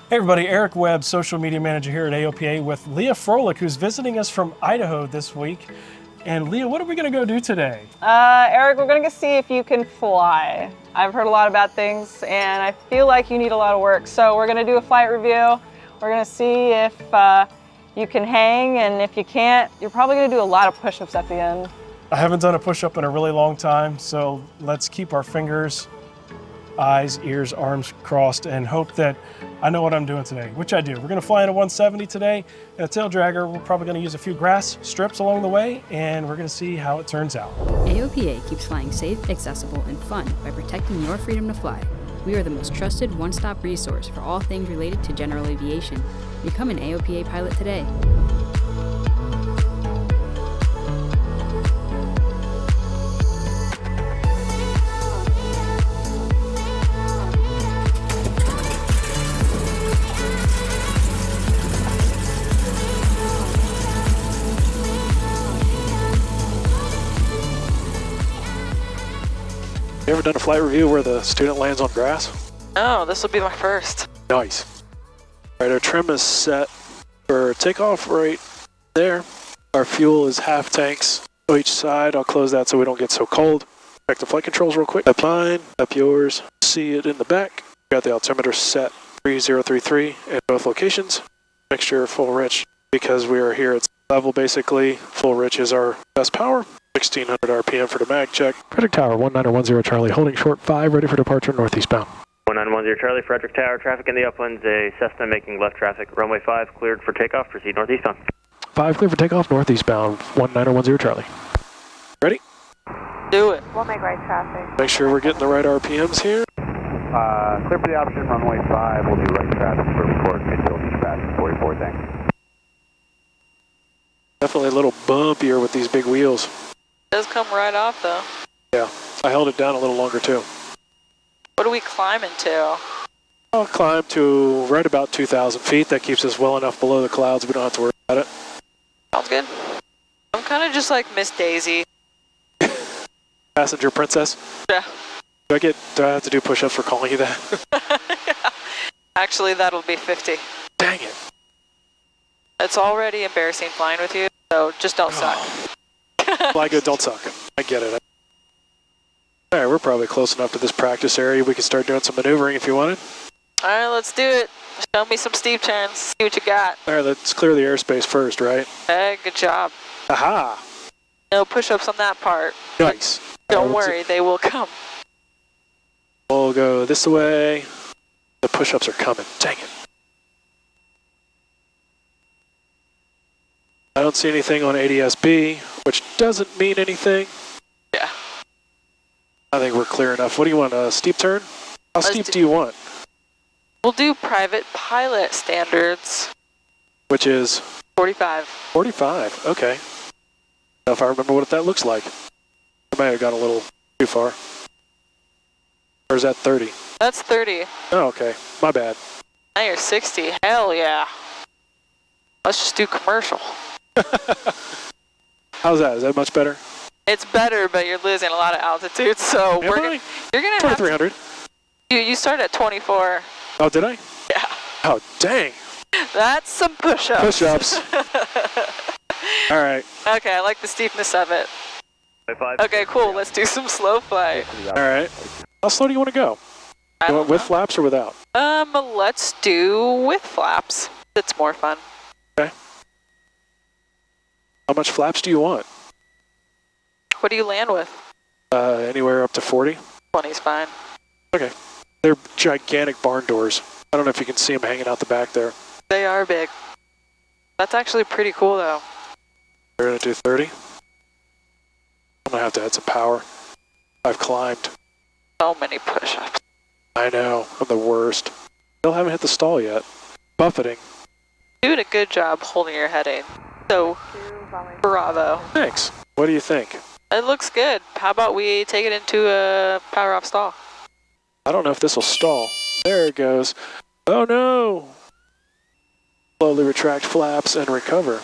Hey everybody, Eric Webb, social media manager here at AOPA with Leah Froehlich, who's visiting us from Idaho this week. And Leah, what are we going to go do today? Eric, we're going to see if you can fly. I've heard a lot about things and I feel like you need a lot of work. So we're going to do a flight review. We're going to see if you can hang, and if you can't, you're probably going to do a lot of push-ups at the end. I haven't done a push-up in a really long time, so let's keep our fingers, eyes, ears, arms crossed and hope that I know what I'm doing today, which I do. We're going to fly in a 170 today and a tail dragger. We're probably going to use a few grass strips along the way, and we're going to see how it turns out. AOPA keeps flying safe, accessible, and fun by protecting your freedom to fly. We are the most trusted one-stop resource for all things related to general aviation. Become an AOPA pilot today. You ever done a flight review where the student lands on grass? No, this will be my first. Nice. All right, our trim is set for takeoff right there. Our fuel is half tanks on each side. I'll close that so we don't get so cold. Check the flight controls real quick. Up mine, up yours. See it in the back. Got the altimeter set 3033 in both locations. Mixture full rich because we are here at level basically. Full rich is our best power. 1600 RPM for the mag check. Frederick Tower, 1910 Charlie, holding short 5, ready for departure northeastbound. 1910 Charlie, Frederick Tower, traffic in the uplands, a Cessna making left traffic. Runway 5 cleared for takeoff, proceed northeastbound. 5 clear for takeoff, northeastbound, 1910 Charlie. Ready? Do it. We'll make right traffic. Make sure we're getting the right RPMs here. Clear for the option, runway 5, we'll do right traffic for report, midfield dispatch, 44, thanks. Definitely a little bumpier with these big wheels. Does come right off though. Yeah, I held it down a little longer too. What are we climbing to? I'll climb to right about 2,000 feet. That keeps us well enough below the clouds. We don't have to worry about it. Sounds good. I'm kind of just like Miss Daisy. Passenger princess? Yeah. Do I have to do push-ups for calling you that? Yeah. Actually, that'll be 50. Dang it. It's already embarrassing flying with you, so just don't suck. Fly good, don't suck. I get it. All right, we're probably close enough to this practice area. We can start doing some maneuvering if you wanted. All right, let's do it. Show me some steep turns. See what you got. All right, let's clear the airspace first, right? Hey, good job. Aha! No push-ups on that part. Nice. Don't worry, they will come. We'll go this way. The push-ups are coming. Dang it. I don't see anything on ADS-B, which doesn't mean anything. Yeah. I think we're clear enough. What do you want, a steep turn? How steep do you want? We'll do private pilot standards. Which is? 45. 45, okay. Now if I remember what that looks like. I might have gone a little too far. Or is that 30? That's 30. Oh, okay. My bad. Now you're 60. Hell yeah. Let's just do commercial. How's that? Is that much better? It's better, but you're losing a lot of altitude, so you're gonna have 2,300. You start at 24. Oh, did I? Yeah. Oh, dang. That's some push-ups. Push-ups. All right. Okay, I like the steepness of it. Okay, cool. Let's do some slow flight. All right. How slow do you want to go? You want with flaps or without? Let's do with flaps. It's more fun. Okay. How much flaps do you want? What do you land with? Anywhere up to 40. 20's fine. Okay. They're gigantic barn doors. I don't know if you can see them hanging out the back there. They are big. That's actually pretty cool, though. We're going to do 30. I'm going to have to add some power. I've climbed. So many push-ups. I know. I'm the worst. Still haven't hit the stall yet. Buffeting. Doing a good job holding your head in. So, bravo. Thanks. What do you think? It looks good. How about we take it into a power off stall? I don't know if this will stall. There it goes. Oh no! Slowly retract flaps and recover.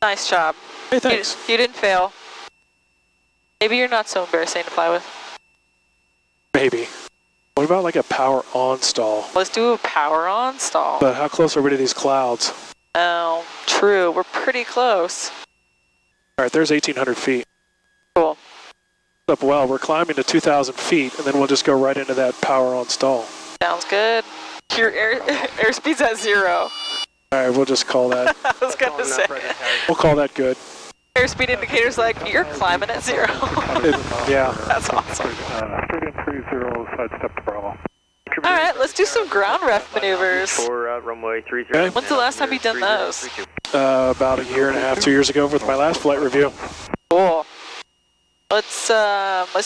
Nice job. Hey, thanks. You didn't fail. Maybe you're not so embarrassing to fly with. Maybe. What about like a power on stall? Let's do a power on stall. But how close are we to these clouds? Oh, true. We're pretty close. All right, there's 1,800 feet. Cool. Up well, we're climbing to 2,000 feet, and then we'll just go right into that power on stall. Sounds good. Your airspeed's at 0. All right, we'll just call that. I was gonna say. We'll call that good. Airspeed indicator's like, you're climbing at 0. Yeah. That's awesome. 3030, side step to Bravo. All right, let's do some ground ref maneuvers. For runway 30. Okay. When's the last time you done those? About a year and a half, 2 years ago with my last flight review. Cool. Let's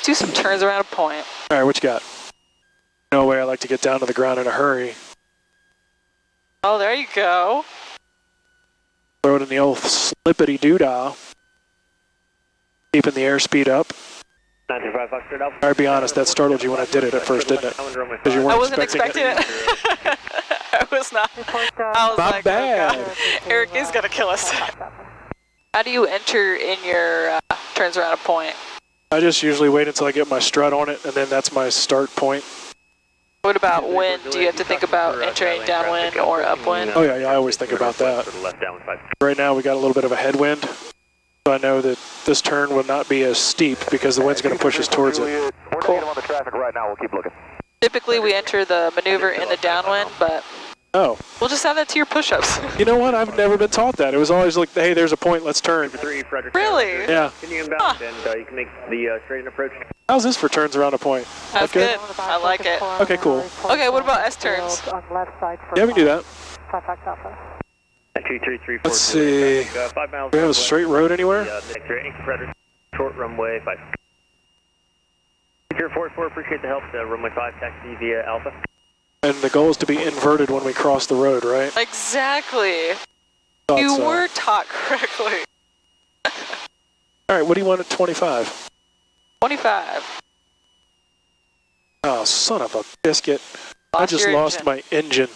do some turns around a point. All right, what you got? No way I like to get down to the ground in a hurry. Oh, there you go. Throw it in the old slippity-doo-dah. Keeping the airspeed up. 935 Foxtrot Alpha. All right, be honest, that startled you when I did it at first, didn't it? Because you I weren't wasn't expecting it. I was not. I was Not like, bad. Oh God. Eric is gonna kill us. How do you enter in your turns around a point? I just usually wait until I get my strut on it, and then that's my start point. What about wind? Do you have to think about entering downwind or upwind? Oh yeah, I always think about that. Right now we got a little bit of a headwind, so I know that this turn will not be as steep because the wind's going to push us towards it. We're going on the traffic right now. We'll keep looking. Typically we enter the maneuver in the downwind, but Oh, we'll just add that to your push-ups. you know what? I've never been taught that. It was always like, hey, there's a point, let's turn. Really? Yeah. Continue inbound, and you can make the straight-in approach. How's this for turns around a point? That's That good. I like it. Okay, cool. Okay, what about S-turns? Yeah, we can do that. 233. Let's see. 5 miles. Do we have a straight road anywhere? Short runway 5. 044, appreciate the help. Runway 5, taxi via Alpha. And the goal is to be inverted when we cross the road, right? Exactly. Thought You so. were taught correctly. All right, what do you want at 25? 25. Oh, son of a biscuit. I Lost just your lost engine. my engine.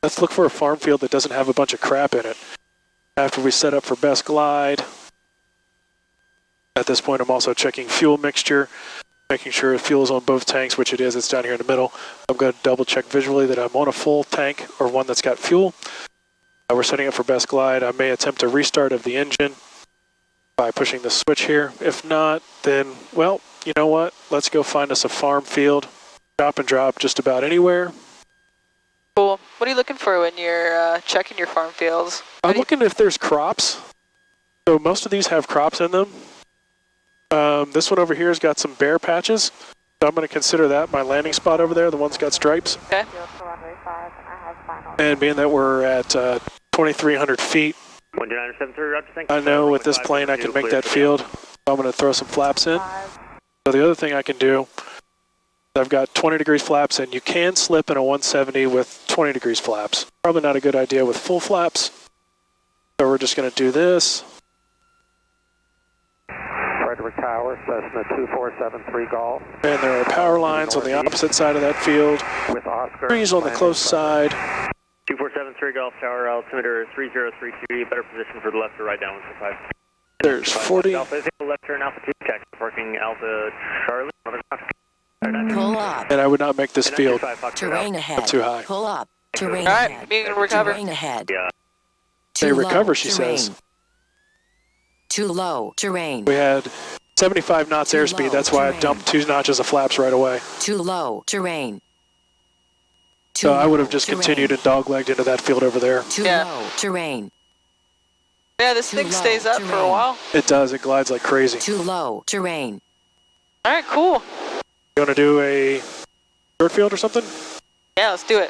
Let's look for a farm field that doesn't have a bunch of crap in it. After we set up for best glide. At this point, I'm also checking fuel mixture, making sure fuel is on both tanks, which it is. It's down here in the middle. I'm going to double check visually that I'm on a full tank or one that's got fuel. We're setting up for best glide. I may attempt a restart of the engine by pushing the switch here. If not, then, well, you know what? Let's go find us a farm field. Drop and drop just about anywhere. Cool. What are you looking for when you're checking your farm fields? I'm looking if there's crops. So most of these have crops in them. This one over here has got some bare patches. So I'm going to consider that my landing spot over there, the one's got stripes. Okay. And being that we're at 2,300 feet, I know with this plane I can make that field. So I'm going to throw some flaps in. So the other thing I can do, I've got 20 degrees flaps in. You can slip in a 170 with 20 degrees flaps. Probably not a good idea with full flaps. So we're just going to do this. Frederick Tower, Cessna 2473 Golf. And there are power lines on the opposite side of that field. With Oscar. Trees on the close side. 2473 Golf Tower, altimeter 3032, better position for the left or right down 165. There's 40. Alpha, left turn Alpha 2, taxi parking Alpha Charlie. Pull up. And I would not make this field Terrain ahead. too high. Pull up. Terrain All right, ahead. you can recover. Terrain ahead. Yeah. They Too recover, low, she terrain. says. Too low. Terrain. We had 75 knots Too airspeed. low, That's why I terrain. dumped 2 notches of flaps right away. Too low. Terrain. Too So I would low, have just terrain. continued and doglegged into that field over there. Too Yeah. low. Terrain. Yeah, this Too thing low, stays up for a terrain. while. It does. It glides like crazy. Too low. Terrain. All right, cool. You want to do a short field or something? Yeah, let's do it.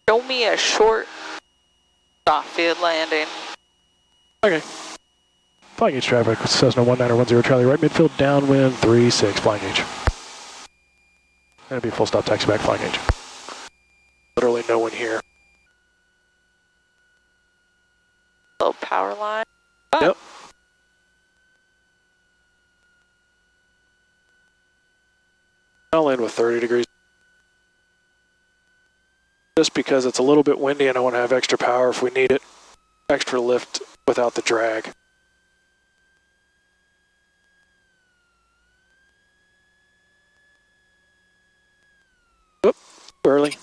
Show me a short soft field landing. Okay. Flying gauge traffic, Cessna 1910 Charlie, right midfield, downwind, 36, flying gauge. That'd be full stop taxi back, flying gauge. Literally no one here. Low power line. Yep. I'll land with 30 degrees. Just because it's a little bit windy and I want to have extra power if we need it. Extra lift without the drag. early.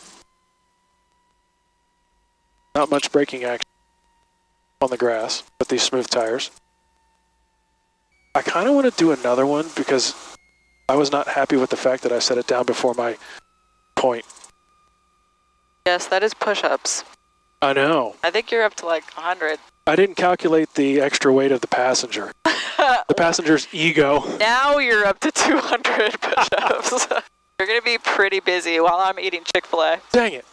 Not much braking action on the grass with these smooth tires. I kind of want to do another one because I was not happy with the fact that I set it down before my point. Yes, that is push-ups. I know. I think you're up to like 100. I didn't calculate the extra weight of the passenger. The passenger's ego. Now you're up to 200 push-ups. You're going to be pretty busy while I'm eating Chick-fil-A. Dang it.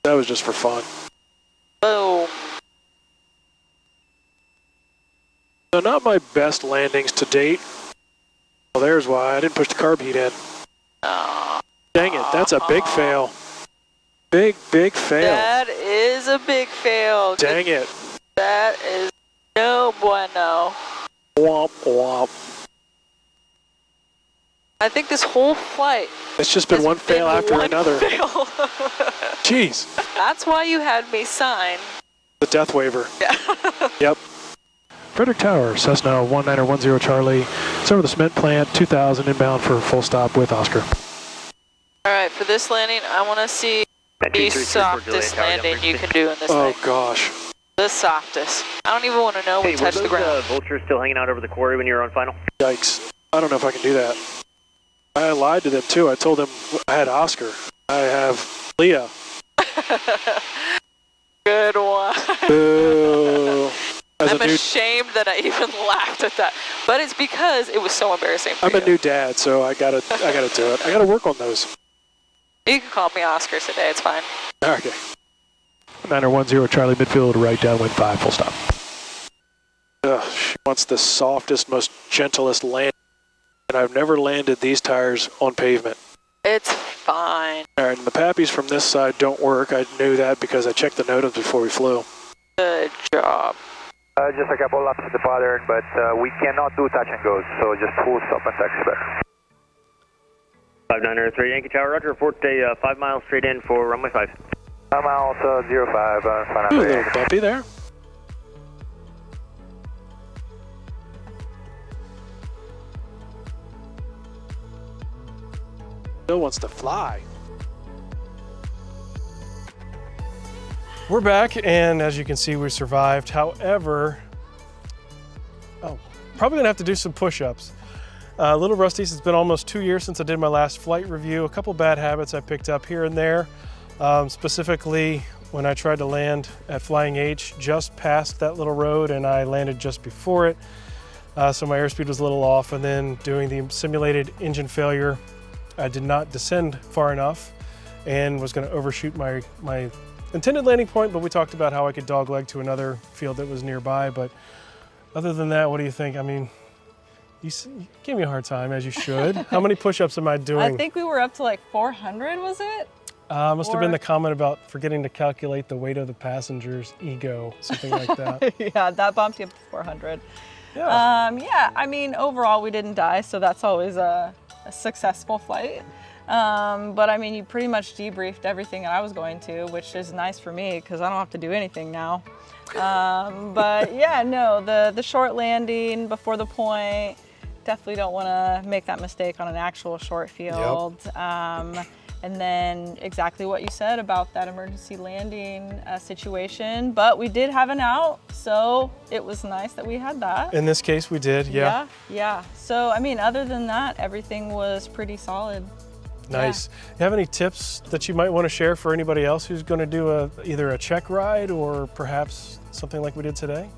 That was just for fun. Boom. So not my best landings to date. Well, there's why I didn't push the carb heat in. Dang it, that's a big fail. Big fail. That is a big fail. Dang it. That is no bueno. Womp womp. I think this whole flight It's just been one fail after another. Fail. Jeez. That's why you had me sign The death waiver. Yeah. Yep. Frederick Tower, Cessna 1910 Charlie, over the cement plant, 2000 inbound for full stop with Oscar. All right, for this landing, I want to see the softest landing you can do in this Oh thing. gosh. The softest. I don't even want to know we touch the ground. Vultures still hanging out over the quarry when you were on final? Yikes. I don't know if I can do that. I lied to them too. I told them I had Oscar. I have Leah. Good one. Boo. I'm ashamed that I even laughed at that. But it's because it was so embarrassing for I'm you. a new dad, so I gotta do it. I gotta work on those. You can call me Oscar today, it's fine. Okay. 910 Charlie midfield, right downwind 5, full stop. Ugh, she wants the softest, most gentlest land. And I've never landed these tires on pavement. It's fine. All right, and the pappies from this side don't work. I knew that because I checked the NOTAMs before we flew. Good job. Just a couple laps of the pattern, but we cannot do touch and goes, so just full stop and taxi back. 5903 Yankee Tower, roger. Report a 5 miles straight in for runway 5. 5 miles, 05, Ooh, a little bumpy there. Bill wants to fly. We're back, and as you can see, we survived. However, probably gonna have to do some push-ups. A little rusty, it's been almost 2 years since I did my last flight review. A couple bad habits I picked up here and there. Specifically, when I tried to land at Flying H, just past that little road, and I landed just before it. So my airspeed was a little off, and then doing the simulated engine failure, I did not descend far enough and was gonna overshoot my intended landing point, but we talked about how I could dogleg to another field that was nearby. But other than that, what do you think? I mean, you gave me a hard time, as you should. How many push-ups am I doing? I think we were up to like 400, was it? Must have been the comment about forgetting to calculate the weight of the passenger's ego, something like that. Yeah, that bumped you up to 400. Yeah. Yeah, I mean, overall we didn't die, so that's always a successful flight. But I mean, you pretty much debriefed everything that I was going to, which is nice for me because I don't have to do anything now. But yeah, no, the short landing before the point, definitely don't want to make that mistake on an actual short field. Yep. And then exactly what you said about that emergency landing situation, but we did have an out, so it was nice that we had that. In this case, we did, yeah. Yeah. So, I mean, other than that, everything was pretty solid. Nice. You have any tips that you might want to share for anybody else who's going to do either a check ride or perhaps something like we did today?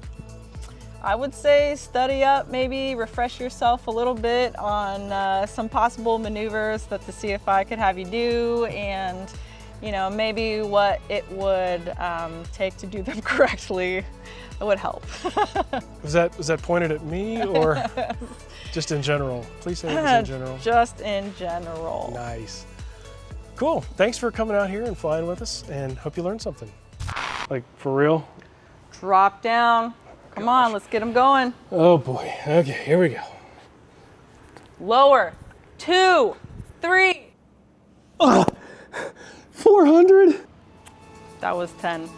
I would say study up, maybe refresh yourself a little bit on some possible maneuvers that the CFI could have you do, and you know, maybe what it would take to do them correctly. It would help. Was that pointed at me or just in general? Please say it was in general. Just in general. Nice. Cool. Thanks for coming out here and flying with us, and hope you learned something. Like, for real? Drop down. Come on, let's get them going. Oh boy. Okay, here we go. Lower. 2, 3. 400? That was 10.